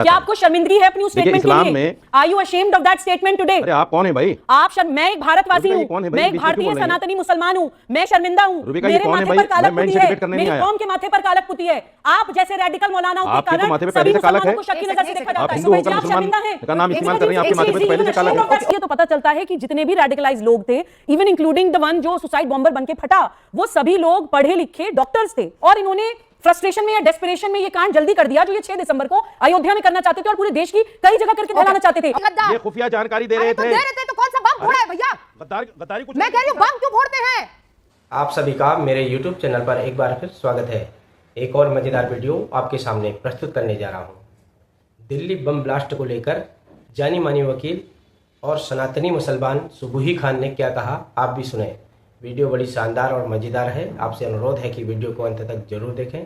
क्या आपको शर्मिंदगी है अपनी उस स्टेटमेंट के लिए? Are you ashamed of that statement today? अरे आप कौन है भाई? मैं एक भारतवासी हूँ, मैं एक भारतीय सनातनी मुसलमान हूँ, मैं शर्मिंदा हूँ, मेरे माथे पर कालक पुती है, मेरी कौम के माथे पर कालक पुती है। आप जैसे रेडिकल मौलानाओं के कारण सभी मुसलमानों को शक की नजर से देखा जाता है। सुबह जी आप शर्मिंदा हैं का नाम इस्तेमाल कर रही हैं, आपके माथे पे पहले से कालक है। ये तो पता चलता है कि जितने भी रेडिकलाइज्ड लोग थे, इवन इंक्लूडिंग द वन जो सुसाइड बॉम्बर बनके फटा, वो सभी लोग पढ़े लिखे डॉक्टर्स थे और इन्होंने फ्रस्ट्रेशन में या डेस्परेशन में ये कांड जल्दी कर दिया जो ये 6 दिसंबर को अयोध्या में करना चाहते थे और पूरे देश की कई जगह करके दिलाना चाहते थे। ये खुफिया जानकारी दे रहे थे तो कौन सा बम फोड़ा है भैया? गद्दारी कुछ मैं कह रही हूं बम क्यों फोड़ते हैं? आप सभी का मेरे YouTube चैनल पर एक बार फिर स्वागत है। एक और मजेदार वीडियो आपके सामने प्रस्तुत करने जा रहा हूं। दिल्ली बम ब्लास्ट को लेकर जानी मानी वकील और सनातनी मुसलमान सुबुही खान ने क्या कहा, आप भी सुने। वीडियो बड़ी शानदार और मज़ेदार है। आपसे अनुरोध है कि वीडियो को अंत तक जरूर देखें।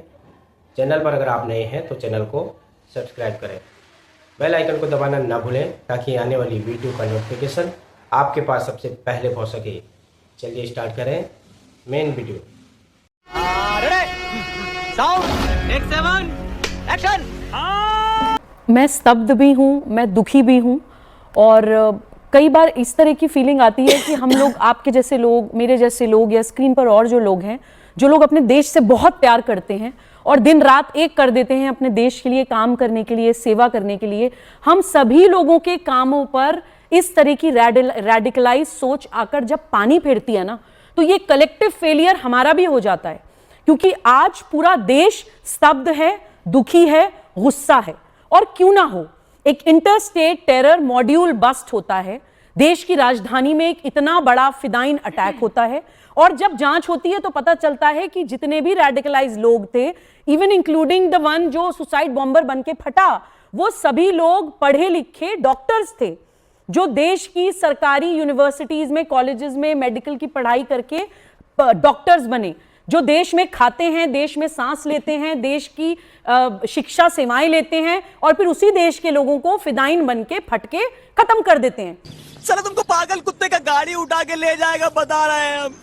चैनल पर अगर आप नए हैं तो चैनल को सब्सक्राइब करें, बेल आइकन को दबाना ना भूलें ताकि आने वाली वीडियो का नोटिफिकेशन आपके पास सबसे पहले पहुंच सके। चलिए स्टार्ट करें मेन वीडियो। मैं स्तब्ध भी हूँ, मैं दुखी भी हूँ और कई बार इस तरह की फीलिंग आती है कि हम लोग, आपके जैसे लोग, मेरे जैसे लोग या स्क्रीन पर और जो लोग हैं, जो लोग अपने देश से बहुत प्यार करते हैं और दिन रात एक कर देते हैं अपने देश के लिए काम करने के लिए, सेवा करने के लिए, हम सभी लोगों के कामों पर इस तरह की रेडिकलाइज सोच आकर जब पानी फेरती है ना, तो ये कलेक्टिव फेलियर हमारा भी हो जाता है। क्योंकि आज पूरा देश स्तब्ध है, दुखी है, गुस्सा है। और क्यों ना हो, एक इंटरस्टेट टेरर मॉड्यूल बस्ट होता है, देश की राजधानी में एक इतना बड़ा फिदाइन अटैक होता है और जब जांच होती है तो पता चलता है कि जितने भी रेडिकलाइज्ड लोग थे, इवन इंक्लूडिंग द वन जो सुसाइड बॉम्बर बनके फटा, वो सभी लोग पढ़े लिखे डॉक्टर्स थे जो देश की सरकारी यूनिवर्सिटीज में, कॉलेजेस में मेडिकल की पढ़ाई करके डॉक्टर्स बने, जो देश में खाते हैं, देश में सांस लेते हैं, देश की शिक्षा सेवाएं लेते हैं और फिर उसी देश के लोगों को फिदाइन बन के फटके खत्म कर देते हैं। चलो तुमको पागल कुत्ते का गाड़ी उठा के ले जाएगा, बता रहे हैं हम।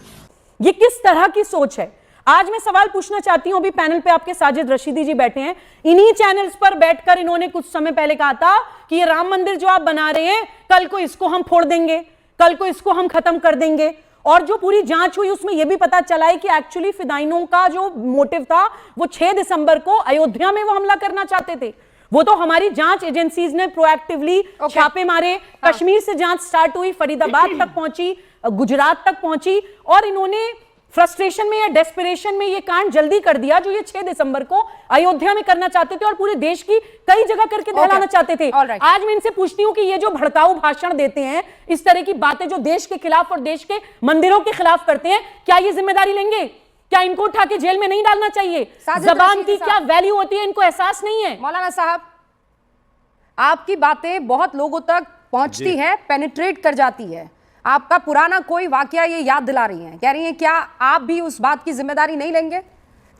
ये किस तरह की सोच है? आज मैं सवाल पूछना चाहती हूं, अभी पैनल पे आपके साजिद रशीदी जी बैठे हैं, इन्हीं चैनल्स पर बैठकर इन्होंने कुछ समय पहले कहा था कि ये राम मंदिर जो आप बना रहे हैं, कल को इसको हम फोड़ देंगे, कल को इसको हम खत्म कर देंगे। और जो पूरी जांच हुई उसमें यह भी पता चला है कि एक्चुअली फिदाइनों का जो मोटिव था वो 6 दिसंबर को अयोध्या में वो हमला करना चाहते थे। वो तो हमारी जांच एजेंसीज ने प्रोएक्टिवली छापे मारे, कश्मीर से जांच स्टार्ट हुई, फरीदाबाद तक पहुंची, गुजरात तक पहुंची और इन्होंने फ्रस्ट्रेशन में या डेस्परेशन में ये कांड जल्दी कर दिया जो ये 6 दिसंबर को अयोध्या में करना चाहते थे और पूरे देश की कई जगह करके दिलाना चाहते थे। आज मैं इनसे पूछती हूँ कि ये जो भड़काऊ भाषण देते हैं, इस तरह की बातें जो देश के खिलाफ और देश के मंदिरों के खिलाफ करते हैं, क्या ये जिम्मेदारी लेंगे? क्या इनको उठा के जेल में नहीं डालना चाहिए? जबान की क्या वैल्यू होती है इनको एहसास नहीं है? मौलाना साहब, आपकी बातें बहुत लोगों तक पहुंचती है, पेनिट्रेट कर जाती है। आपका पुराना कोई वाकया ये याद दिला रही हैं, कह रही हैं क्या आप भी उस बात की जिम्मेदारी नहीं लेंगे?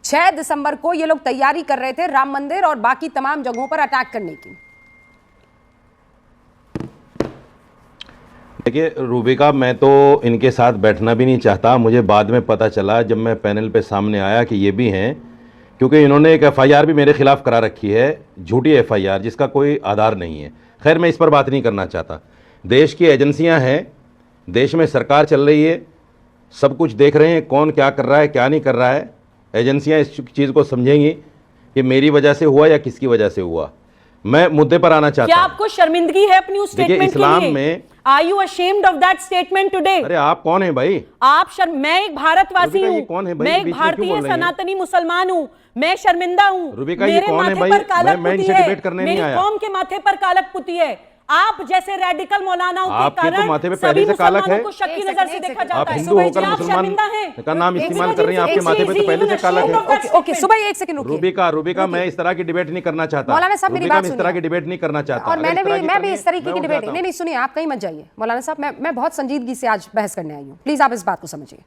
6 दिसंबर को ये लोग तैयारी कर रहे थे राम मंदिर और बाकी तमाम जगहों पर अटैक करने की। देखिए रूबिका, मैं तो इनके साथ बैठना भी नहीं चाहता। मुझे बाद में पता चला जब मैं पैनल पे सामने आया कि ये भी हैं, क्योंकि इन्होंने एक FIR भी मेरे खिलाफ करा रखी है, झूठी FIR जिसका कोई आधार नहीं है। खैर मैं इस पर बात नहीं करना चाहता। देश की एजेंसियां हैं, देश में सरकार चल रही है, सब कुछ देख रहे हैं कौन क्या कर रहा है क्या नहीं कर रहा है। एजेंसियां इस चीज़ को समझेंगी कि मेरी वजह से हुआ या किसकी वजह से हुआ। मैं मुद्दे पर आना चाहता हूं। क्या आपको शर्मिंदगी है अपनी उस स्टेटमेंट के लिए? इस्लाम में are you ashamed of that statement today? अरे आप कौन है भाई? मैं एक भारतवासी हूँ, मैं एक भारतीय सनातनी मुसलमान हूँ, मैं शर्मिंदा हूँ, मेरे माथे पर कालक पुती है, मेरी कौम के माथे पर कालक पुती है। आप जैसे रेडिकल मौलानाओं के कारण माथे पे पहले से कालक है, को शक की नजर से देखा जाता है। आप हिंदू होकर मुसलमान का नाम इस्तेमाल कर रही हैं, आपके माथे पे तो पहले से कालक है। ओके सुबह 1 सेकंड रूबिका, मैं इस तरह की डिबेट नहीं करना चाहता। मौलाना साहब मेरी बात सुनिए, इस तरह की डिबेट नहीं करना चाहता। और मैं भी इस तरीके की डिबेट नहीं सुनिए, आप कहीं मत जाइए। मौलाना साहब मैं बहुत संजीदगी से आज बहस करने आई हूँ, प्लीज आप इस बात को समझिए।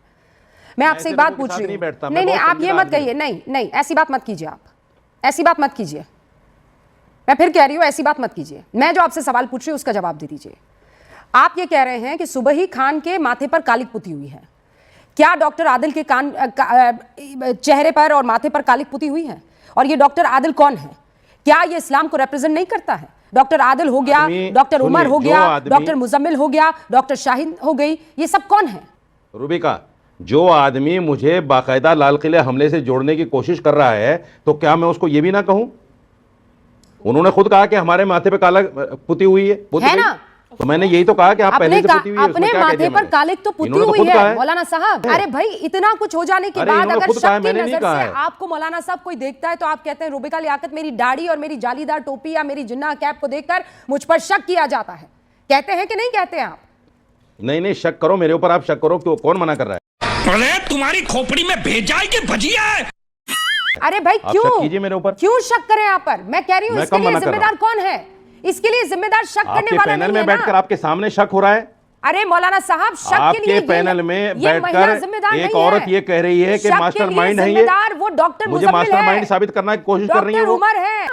मैं आपसे एक बात पूछ रही हूँ, नहीं आप ये मत कहिए, नहीं ऐसी बात मत कीजिए, आप ऐसी बात मत कीजिए। मैं फिर कह रही हूं ऐसी बात मत कीजिए। मैं जो आपसे सवाल पूछ रही हूं उसका जवाब दे दीजिए। आप ये कह रहे हैं कि सुबही खान के माथे पर कालिक पुती हुई है, क्या डॉक्टर आदिल के चेहरे पर और माथे पर कालिक पुती हुई है? और ये डॉक्टर आदिल कौन है? क्या ये इस्लाम को रिप्रेजेंट नहीं करता है? डॉक्टर आदिल हो गया, डॉक्टर उमर हो गया, डॉक्टर मुजम्मिल हो गया, डॉक्टर शाहीन हो गई, ये सब कौन है? रूबिका, जो आदमी मुझे बाकायदा लाल किले हमले से जोड़ने की कोशिश कर रहा है, तो क्या मैं उसको ये भी ना कहूं? उन्होंने खुद कहा कि हमारे माथे पे काला पुती हुई है ना? तो मैंने यही तो कहा कि आप पहले से पुती हुई है। अपने माथे पर कालिक तो पुती हुई है मौलाना साहब। अरे भाई, इतना कुछ हो जाने के बाद अगर शक की नजर से आपको मौलाना साहब कोई देखता है तो आप कहते हैं रूबिका लियाकत मेरी दाढ़ी और मेरी जालीदार टोपी या मेरी जिन्ना कैप को देखकर मुझ पर शक किया जाता है, कहते हैं कि नहीं कहते आप? नहीं, शक करो मेरे ऊपर, आप शक करो, क्यों, कौन मना कर रहा है? अरे तुम्हारी खोपड़ी में भेजा है कि भजिया है? अरे भाई क्यों कीजिए मेरे ऊपर, क्यों शक करें आप पर? मैं कह रही हूँ इसके लिए जिम्मेदार कौन है? इसके लिए जिम्मेदार शक करने वाला पैनल में बैठकर आपके सामने शक हो रहा है। अरे मौलाना साहब, शक के लिए पैनल में बैठकर एक औरत ये कह रही है कि मास्टरमाइंड है ये, वो डॉक्टर मुझे मास्टरमाइंड साबित करने की कोशिश कर रही है वो। उमर है।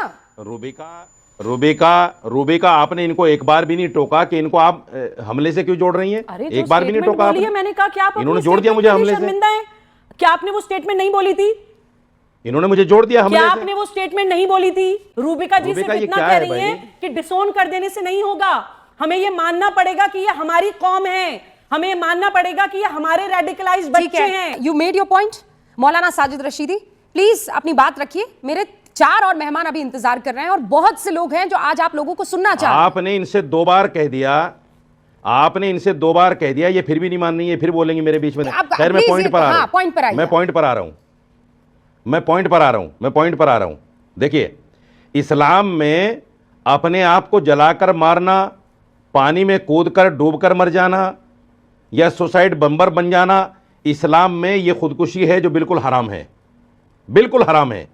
रूबिका, आपने इनको एक बार भी नहीं टोका कि इनको आप हमले से क्यों जोड़ रही हैं? एक बार भी नहीं टोका आपने। मैंने कहा कि आप इन्होंने जोड़ दिया मुझे हमले से। क्या आपने वो स्टेटमेंट नहीं बोली थी? इन्होंने मुझे जोड़ दिया हमले से। क्या आपने वो स्टेटमेंट नहीं बोली थी? रूबिका जी सिर्फ इतना कह रही हैं कि डिसोन कर देने से नहीं होगा, हमें ये मानना पड़ेगा कि ये हमारी कौम है, हमें ये मानना पड़ेगा कि ये हमारे रेडिकलाइज्ड बच्चे हैं। You made your point. Maulana Sajid Rashidi, please अपनी बात रखिए। मेरे 4 और मेहमान अभी इंतजार कर रहे हैं और बहुत से लोग हैं जो आज आप लोगों को सुनना चाहते हैं। आपने इनसे 2 बार कह दिया, ये फिर भी नहीं मान रही है, फिर बोलेंगे मेरे बीच में। खैर, मैं पॉइंट पर आ रहा हूं। देखिए, इस्लाम में अपने आप को जलाकर मारना, पानी में कूदकर डूबकर मर जाना या सुसाइड बम्बर बन जाना, इस्लाम में यह खुदकुशी है जो बिल्कुल हराम है, बिल्कुल हराम है।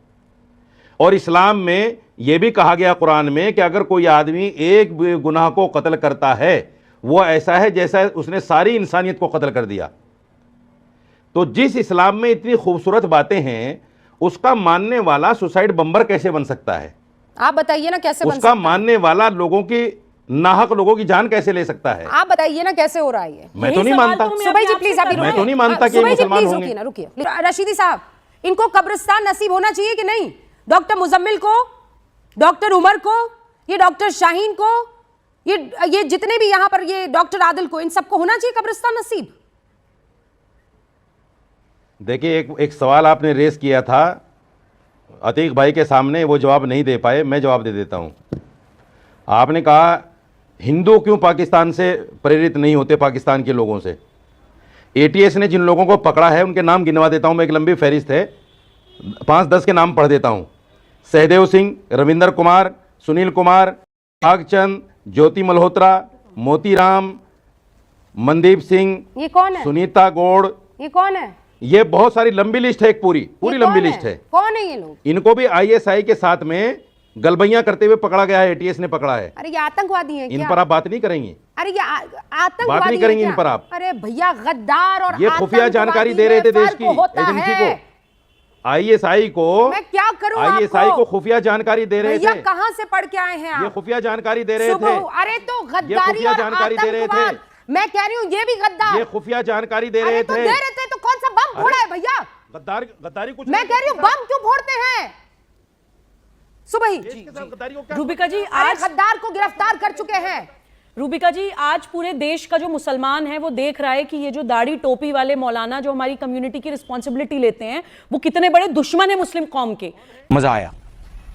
और इस्लाम में यह भी कहा गया कुरान में कि अगर कोई आदमी एक गुनाह को कत्ल करता है, वो ऐसा है जैसा उसने सारी इंसानियत को कत्ल कर दिया। तो जिस इस्लाम में इतनी खूबसूरत बातें हैं, उसका मानने वाला सुसाइड बम्बर कैसे बन सकता है? आप बताइए ना कैसे बन सकता है? उसका मानने वाला लोगों की नाहक लोगों की जान कैसे ले सकता है? आप बताइए ना कैसे हो रहा है ये? मैं तो नहीं मानता। सुबह जी प्लीज, मैं तो नहीं मानता कि मुसलमान होंगे। रुकिए रशीदी साहब, इनको कब्रिस्तान नसीब होना चाहिए कि नहीं? डॉक्टर मुजम्मिल को, डॉक्टर उमर को, ये डॉक्टर शाहीन को, ये जितने भी यहां पर ये डॉक्टर आदिल को, इन सबको होना चाहिए कब्रिस्तान नसीब? देखिए, एक सवाल आपने रेस किया था अतीक भाई के सामने, वो जवाब नहीं दे पाए, मैं जवाब दे देता हूं। आपने कहा हिंदू क्यों पाकिस्तान से प्रेरित नहीं होते, पाकिस्तान के लोगों से। एटीएस ने जिन लोगों को पकड़ा है उनके नाम गिनवा देता हूं मैं, एक लंबी फहरिस्त है, 5-10 के नाम पढ़ देता हूं। सहदेव सिंह, रविंदर कुमार, सुनील कुमार, भागचंद, ज्योति मल्होत्रा, मोतीराम, मनदीप सिंह, ये कौन है? सुनीता गौड़, ये कौन है? ये बहुत सारी लंबी लिस्ट है, एक पूरी लंबी लिस्ट है। कौन है ये लोग? इनको भी आईएसआई के साथ में गलबैया करते हुए पकड़ा गया है, एटीएस ने पकड़ा है। अरे ये आतंकवादी है क्या? इन पर आप बात नहीं करेंगी? अरे ये आतंकवादी बात नहीं करेंगी इन पर आप? अरे भैया, गद्दार और ये खुफिया जानकारी दे रहे थे देश की एजेंसी को, आईएसआई को। मैं क्या करूं? आईएसआई को खुफिया जानकारी दे रहे थे। कहां से पढ़ के आए हैं आप? ये खुफिया जानकारी दे रहे थे। अरे तो गद्दारी और जानकारी दे रहे थे। मैं कह रही हूँ ये भी गद्दार, ये खुफिया जानकारी दे रहे थे। तो कौन सा बम फोड़ा है भैया? गद्दारी कुछ, मैं कह रही हूँ बम क्यों फोड़ते हैं? सुबह ही रूबिका जी आज गद्दार को गिरफ्तार कर चुके हैं। रूबिका जी, आज पूरे देश का जो मुसलमान है वो देख रहा है कि ये जो दाढ़ी टोपी वाले मौलाना जो हमारी कम्युनिटी की रिस्पॉन्सिबिलिटी लेते हैं, वो कितने बड़े दुश्मन है मुस्लिम कौम के। मजा आया।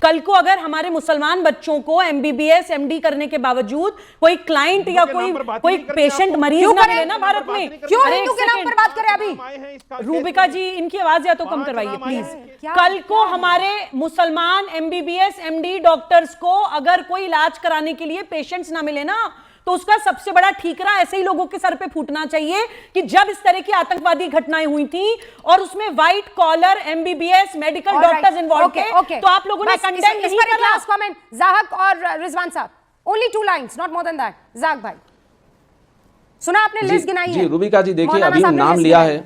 कल को अगर हमारे मुसलमान बच्चों को एमबीबीएस एमडी करने के बावजूद कोई क्लाइंट या कोई पेशेंट मरीज ना मिले ना भारत में, क्यों हिंदू के नाम पर बात करें अभी? रूबिका जी, इनकी आवाज या तो कम करवाइए प्लीज। कल को हमारे मुसलमान एमबीबीएस एमडी डॉक्टर्स को अगर कोई इलाज कराने के लिए पेशेंट्स ना मिले ना, तो उसका सबसे बड़ा ठीकरा ऐसे ही लोगों के सर पे फूटना चाहिए कि जब इस तरह की आतंकवादी घटनाएं हुई थी और उसमें white collar MBBS medical doctors involve थे, तो आप लोगों ने कंडेम नहीं करा। लास्ट कमेंट ज़ाहक और रिजवान साहब, only 2 lines, not more than that. Zahak भाई, सुना आपने लिस्ट गिनाई है? जी रूबिका जी, देखिए अभी नाम लिया है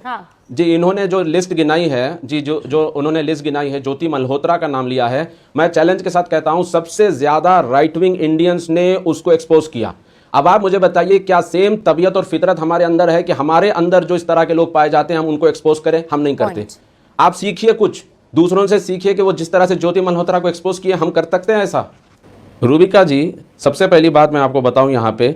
जी, इन्होंने जो लिस्ट गिनाई है जी, जो उन्होंने लिस्ट गिनाई है, ज्योति मल्होत्रा का नाम लिया है। मैं चैलेंज के साथ कहता हूं सबसे ज्यादा राइट विंग इंडियंस ने उसको एक्सपोज किया। अब आप मुझे बताइए, क्या सेम तबीयत और फितरत हमारे अंदर है कि हमारे अंदर जो इस तरह के लोग पाए जाते हैं हम उनको एक्सपोज करें? हम नहीं करते। आप सीखिए कुछ, दूसरों से सीखिए कि वो जिस तरह से ज्योति मल्होत्रा को एक्सपोज किए, हम कर सकते हैं ऐसा। रूबिका जी, सबसे पहली बात मैं आपको बताऊं, यहाँ पे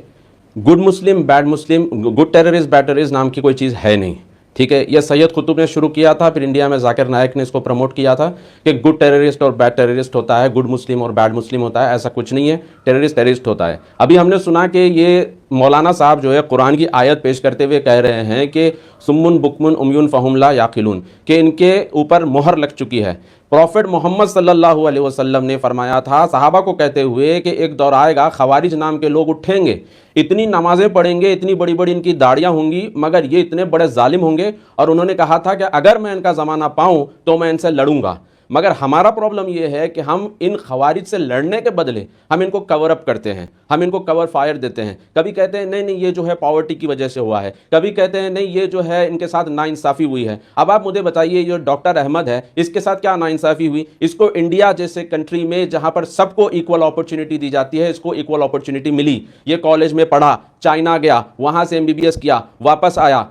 गुड मुस्लिम बैड मुस्लिम, गुड टेररिस्ट बैड टेररिस्ट नाम की कोई चीज़ है नहीं, ठीक है। यह सैयद कुतुब ने शुरू किया था, फिर इंडिया में जाकिर नायक ने इसको प्रमोट किया था कि गुड टेररिस्ट और बैड टेररिस्ट होता है, गुड मुस्लिम और बैड मुस्लिम होता है। ऐसा कुछ नहीं है, टेररिस्ट टेररिस्ट होता है। अभी हमने सुना कि ये मौलाना साहब जो है कुरान की आयत पेश करते हुए कह रहे हैं कि सुम्मुन बुकमुन उम्युन फहुम ला याकिलून, कि इनके ऊपर मोहर लग चुकी है। प्रॉफिट मोहम्मद सल्लल्लाहु अलैहि वसल्लम ने फरमाया था सहाबा को कहते हुए कि एक दौर आएगा खवारिज नाम के लोग उठेंगे, इतनी नमाजें पढ़ेंगे, इतनी बड़ी बड़ी इनकी दाढ़ियां होंगी, मगर ये इतने बड़े जालिम होंगे। और उन्होंने कहा था कि अगर मैं इनका ज़माना पाऊं तो मैं इनसे लड़ूंगा। मगर हमारा प्रॉब्लम ये है कि हम इन खवारिज से लड़ने के बदले हम इनको कवर अप करते हैं, हम इनको कवर फायर देते हैं। कभी कहते हैं नहीं नहीं ये जो है पॉवर्टी की वजह से हुआ है, कभी कहते हैं नहीं ये जो है इनके साथ नाइंसाफ़ी हुई है। अब आप मुझे बताइए, जो डॉक्टर अहमद है इसके साथ क्या नाइंसाफ़ी हुई? इसको इंडिया जैसे कंट्री में जहाँ पर सबको इक्वल अपॉर्चुनिटी दी जाती है, इसको इक्वल अपॉर्चुनिटी मिली। ये कॉलेज में पढ़ा, चाइना गया, वहाँ से MBBS किया, वापस आया,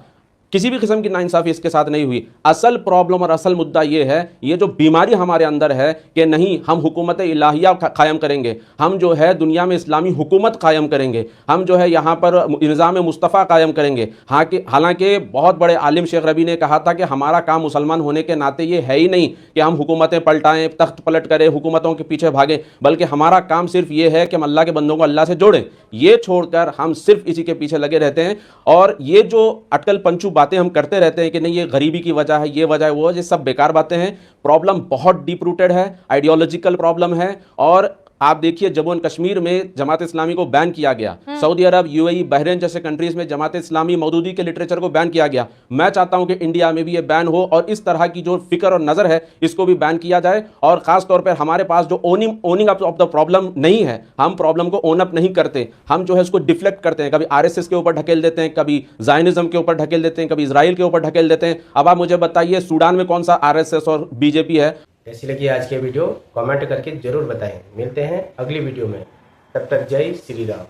किसी भी किस्म की नाइंसाफ़ी इसके साथ नहीं हुई। असल प्रॉब्लम और असल मुद्दा ये है, ये जो बीमारी हमारे अंदर है कि नहीं हम हुकूमत इलाहिया कायम करेंगे, हम जो है दुनिया में इस्लामी हुकूमत कायम करेंगे, हम जो है यहाँ पर निज़ाम मुस्तफ़ा कायम करेंगे। हालांकि बहुत बड़े आलिम शेख रबी ने कहा था कि हमारा काम मुसलमान होने के नाते ये है ही नहीं कि हम हुकूमतें पलटाएँ, तख्त पलट करें, हुकूमतों के पीछे भागें, बल्कि हमारा काम सिर्फ ये है कि हम अल्लाह के बंदों को अल्लाह से जोड़ें। ये छोड़कर हम सिर्फ इसी के पीछे लगे रहते हैं। और ये जो अटकल पंचू बातें हम करते रहते हैं कि नहीं ये गरीबी की वजह है, ये वजह है, वो, ये सब बेकार बातें हैं। प्रॉब्लम बहुत डीप रूटेड है, आइडियोलॉजिकल प्रॉब्लम है। और आप देखिए जम्मू एंड कश्मीर में जमात इस्लामी को बैन किया गया, सऊदी अरब, UAE, बहरीन जैसे कंट्रीज में जमात इस्लामी मौदूदी के लिटरेचर को बैन किया गया। मैं चाहता हूं कि इंडिया में भी ये बैन हो और इस तरह की जो फिक्र और नज़र है इसको भी बैन किया जाए। और ख़ास तौर पर हमारे पास जो ओनिंग ऑफ द प्रॉब्लम नहीं है, हम प्रॉब्लम को ओन अप नहीं करते, हम जो है उसको डिफ्लेक्ट करते हैं, कभी RSS के ऊपर ढकेल देते हैं, कभी ज़ायनिज़्म के ऊपर ढकेल देते हैं, कभी इसराइल के ऊपर ढकेल देते हैं। अब आप मुझे बताइए सूडान में कौन सा RSS और BJP है? कैसी लगी आज की वीडियो कमेंट करके ज़रूर बताएं। मिलते हैं अगली वीडियो में, तब तक जय श्री राम।